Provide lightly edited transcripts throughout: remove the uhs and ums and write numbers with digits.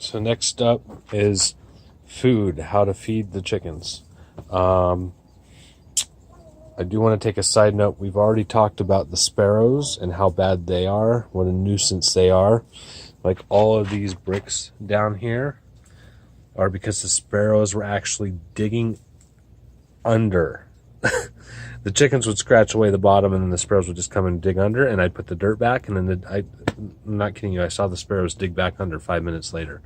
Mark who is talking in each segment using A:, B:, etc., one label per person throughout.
A: So next up is food, how to feed the chickens. I do want to take a side note. We've already talked about the sparrows and how bad they are, what a nuisance they are. Like all of these bricks down here are because the sparrows were actually digging under. The chickens would scratch away the bottom and then the sparrows would just come and dig under, and I'd put the dirt back, and then I'm not kidding you, I saw the sparrows dig back under 5 minutes later.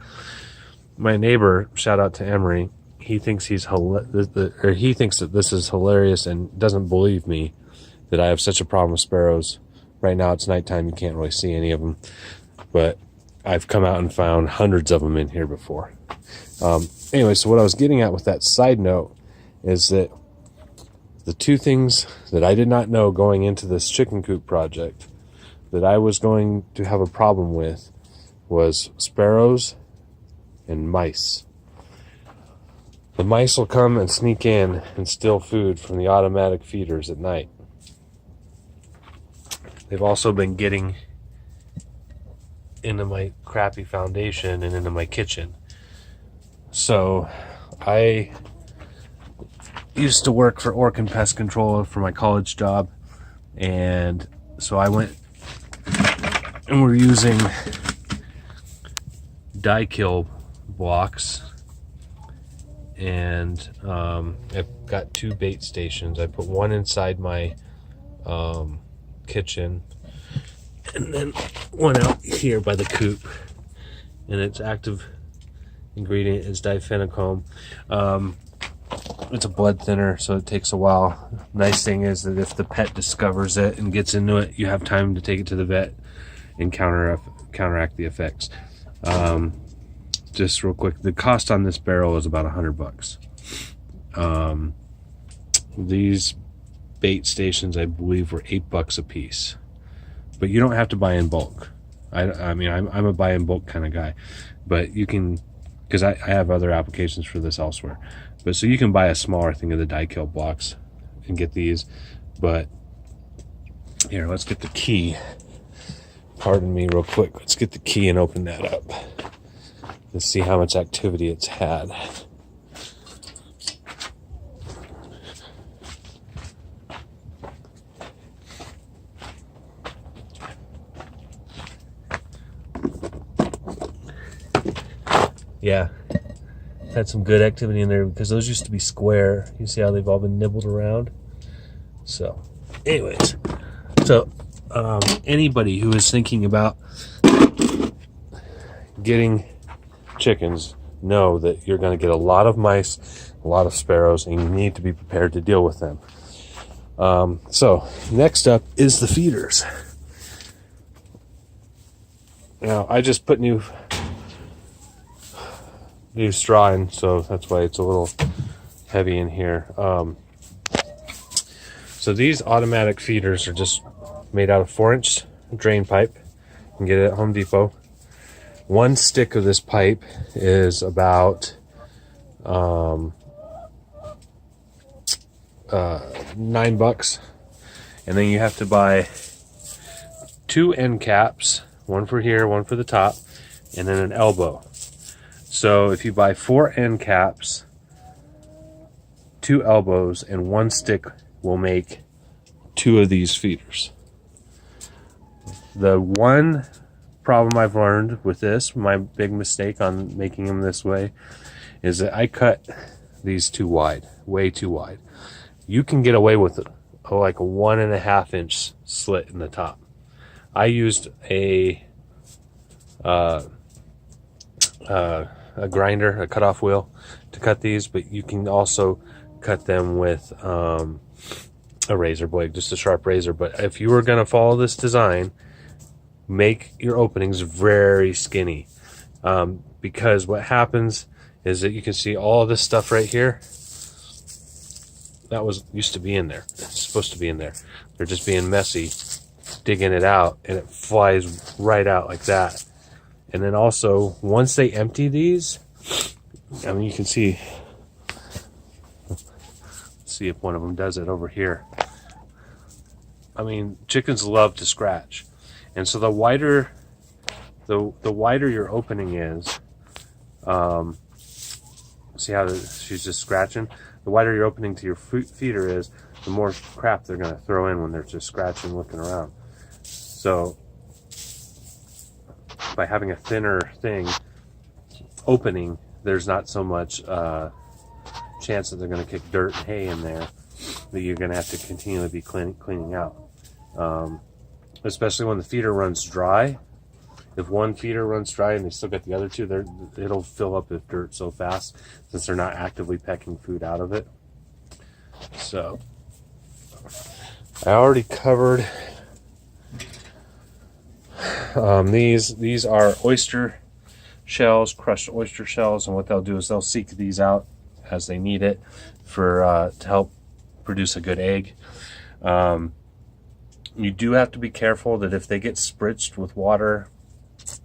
A: My neighbor, shout out to Emery, he thinks he thinks that this is hilarious and doesn't believe me that I have such a problem with sparrows. Right now it's nighttime, you can't really see any of them, but I've come out and found hundreds of them in here before. Anyway, so what I was getting at with that side note is that the two things that I did not know going into this chicken coop project that I was going to have a problem with was sparrows and mice. The mice will come and sneak in and steal food from the automatic feeders at night. They've also been getting into my crappy foundation and into my kitchen. So I used to work for Orkin Pest Control for my college job, and so I went and we're using die kill blocks, and I've got 2 bait stations. I put one inside my kitchen and then one out here by the coop, and its active ingredient is diphenochrome. It's a blood thinner, so it takes a while. Nice thing is that if the pet discovers it and gets into it, you have time to take it to the vet and counteract the effects. Just real quick, the cost on this barrel is about $100. These bait stations, I believe, were $8 a piece, but you don't have to buy in bulk. I mean, I'm a buy in bulk kind of guy, but you can, because I have other applications for this elsewhere. But so you can buy a smaller thing of the die kill blocks and get these. But here, let's get the key. Pardon me real quick. Let's get the key and open that up. Let's see how much activity it's had. Yeah. Had some good activity in there because those used to be square. You see how they've all been nibbled around? So anyways, so anybody who is thinking about getting chickens, know that you're going to get a lot of mice, a lot of sparrows, and you need to be prepared to deal with them. So next up is the feeders. Now I just put new straw in, so that's why it's a little heavy in here. So these automatic feeders are just made out of 4-inch drain pipe. You can get it at Home Depot. One stick of this pipe is about $9, and then you have to buy 2 end caps, one for here, one for the top, and then an elbow. So if you buy 4 end caps, 2 elbows, and 1 stick will make 2 of these feeders. The one problem I've learned with this, my big mistake on making them this way, is that I cut these too wide, way too wide. You can get away with like a 1.5 inch slit in the top. I used a grinder, a cutoff wheel, to cut these, but you can also cut them with a razor blade, just a sharp razor. But if you were going to follow this design, make your openings very skinny, because what happens is that you can see all this stuff right here that used to be in there. It's supposed to be in there. They're just being messy, digging it out, and it flies right out like that. And then also, once they empty these, I mean, you can see, let's see if one of them does it over here. I mean, chickens love to scratch. And so the wider your opening is, See how she's just scratching? The wider your opening to your feeder is, the more crap they're going to throw in when they're just scratching, looking around. So by having a thinner opening, there's not so much chance that they're going to kick dirt and hay in there that you're going to have to continually be cleaning out. Especially when the feeder runs dry. If one feeder runs dry and they still got the other two, it'll fill up with dirt so fast since they're not actively pecking food out of it. So I already covered these are oyster shells, crushed oyster shells, and what they'll do is they'll seek these out as they need it for to help produce a good egg. You do have to be careful that if they get spritzed with water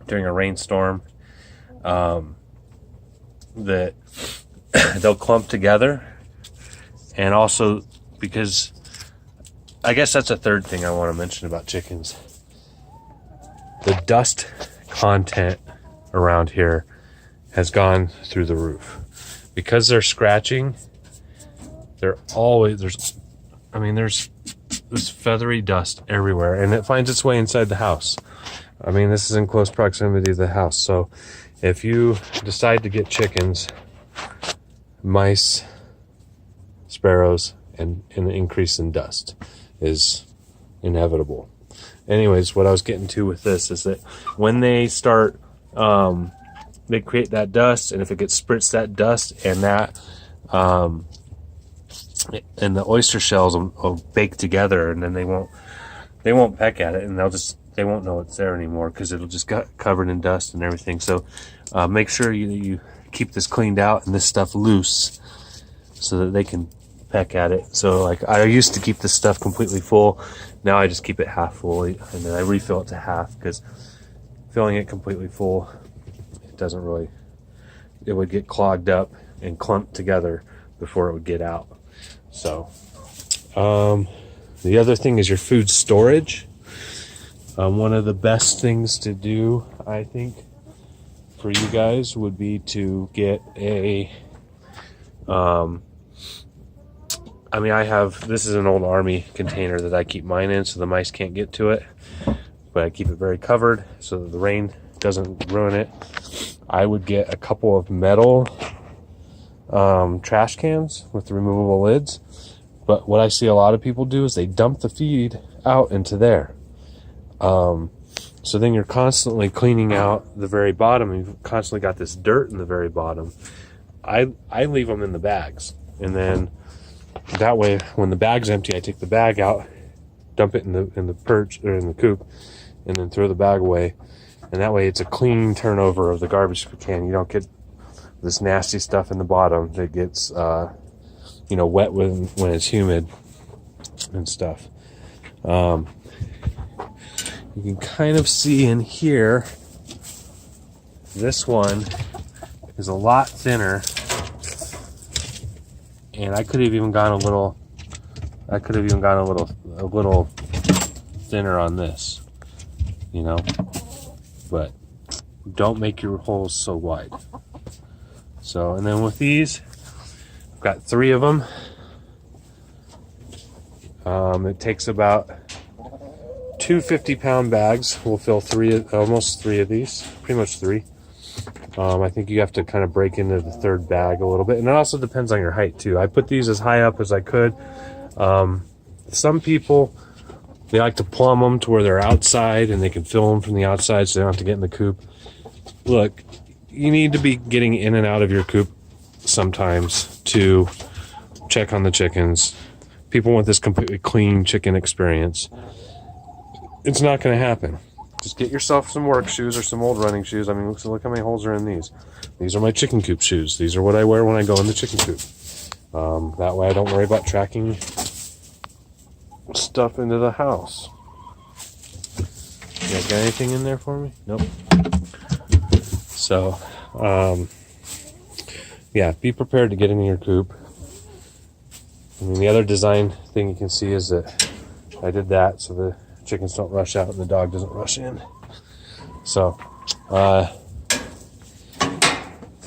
A: during a rainstorm, that they'll clump together. And also, because I guess that's a third thing I want to mention about chickens. The dust content around here has gone through the roof. Because they're scratching, there's this feathery dust everywhere, and it finds its way inside the house. I mean, this is in close proximity to the house. So if you decide to get chickens, mice, sparrows, and an increase in dust is inevitable. Anyways, what I was getting to with this is that when they start, they create that dust, and if it gets spritzed, that dust and that, and the oyster shells will bake together, and then they won't peck at it, and they won't know it's there anymore because it'll just get covered in dust and everything. So make sure you keep this cleaned out and this stuff loose so that they can peck at it. So like I used to keep this stuff completely full. Now I just keep it half full, and then I refill it to half, because filling it completely full, it would get clogged up and clumped together before it would get out. So the other thing is your food storage. One of the best things to do, I think, for you guys would be to get this is an old army container that I keep mine in so the mice can't get to it, but I keep it very covered so that the rain doesn't ruin it. I would get a couple of metal trash cans with the removable lids, but what I see a lot of people do is they dump the feed out into there. So then you're constantly cleaning out the very bottom, and you've constantly got this dirt in the very bottom. I leave them in the bags, and then that way when the bag's empty, I take the bag out, dump it in the perch or in the coop, and then throw the bag away. And that way it's a clean turnover of the garbage can. You don't get this nasty stuff in the bottom that gets wet when it's humid and stuff. You can kind of see in here, this one is a lot thinner, and I could have even gone a little thinner on this, but don't make your holes so wide. So, and then with these, I've got 3 of them. It takes about 2 50-pound bags will fill almost three of these, pretty much 3. I think you have to kind of break into the 3rd bag a little bit, and it also depends on your height too. I put these as high up as I could. Some people, they like to plumb them to where they're outside and they can fill them from the outside so they don't have to get in the coop. Look, you need to be getting in and out of your coop sometimes to check on the chickens. People want this completely clean chicken experience. It's not going to happen. Just get yourself some work shoes or some old running shoes. I mean, look how many holes are in these. These are my chicken coop shoes. These are what I wear when I go in the chicken coop. That way I don't worry about tracking stuff into the house. You guys got anything in there for me? Nope. So, yeah, be prepared to get into your coop. I mean, the other design thing you can see is that I did that so the chickens don't rush out and the dog doesn't rush in. So,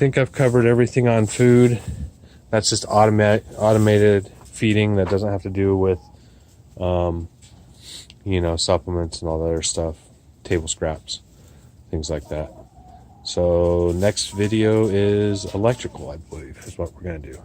A: think I've covered everything on food. That's just automated feeding that doesn't have to do with, supplements and all that other stuff, table scraps, things like that. So next video is electrical, I believe, is what we're going to do.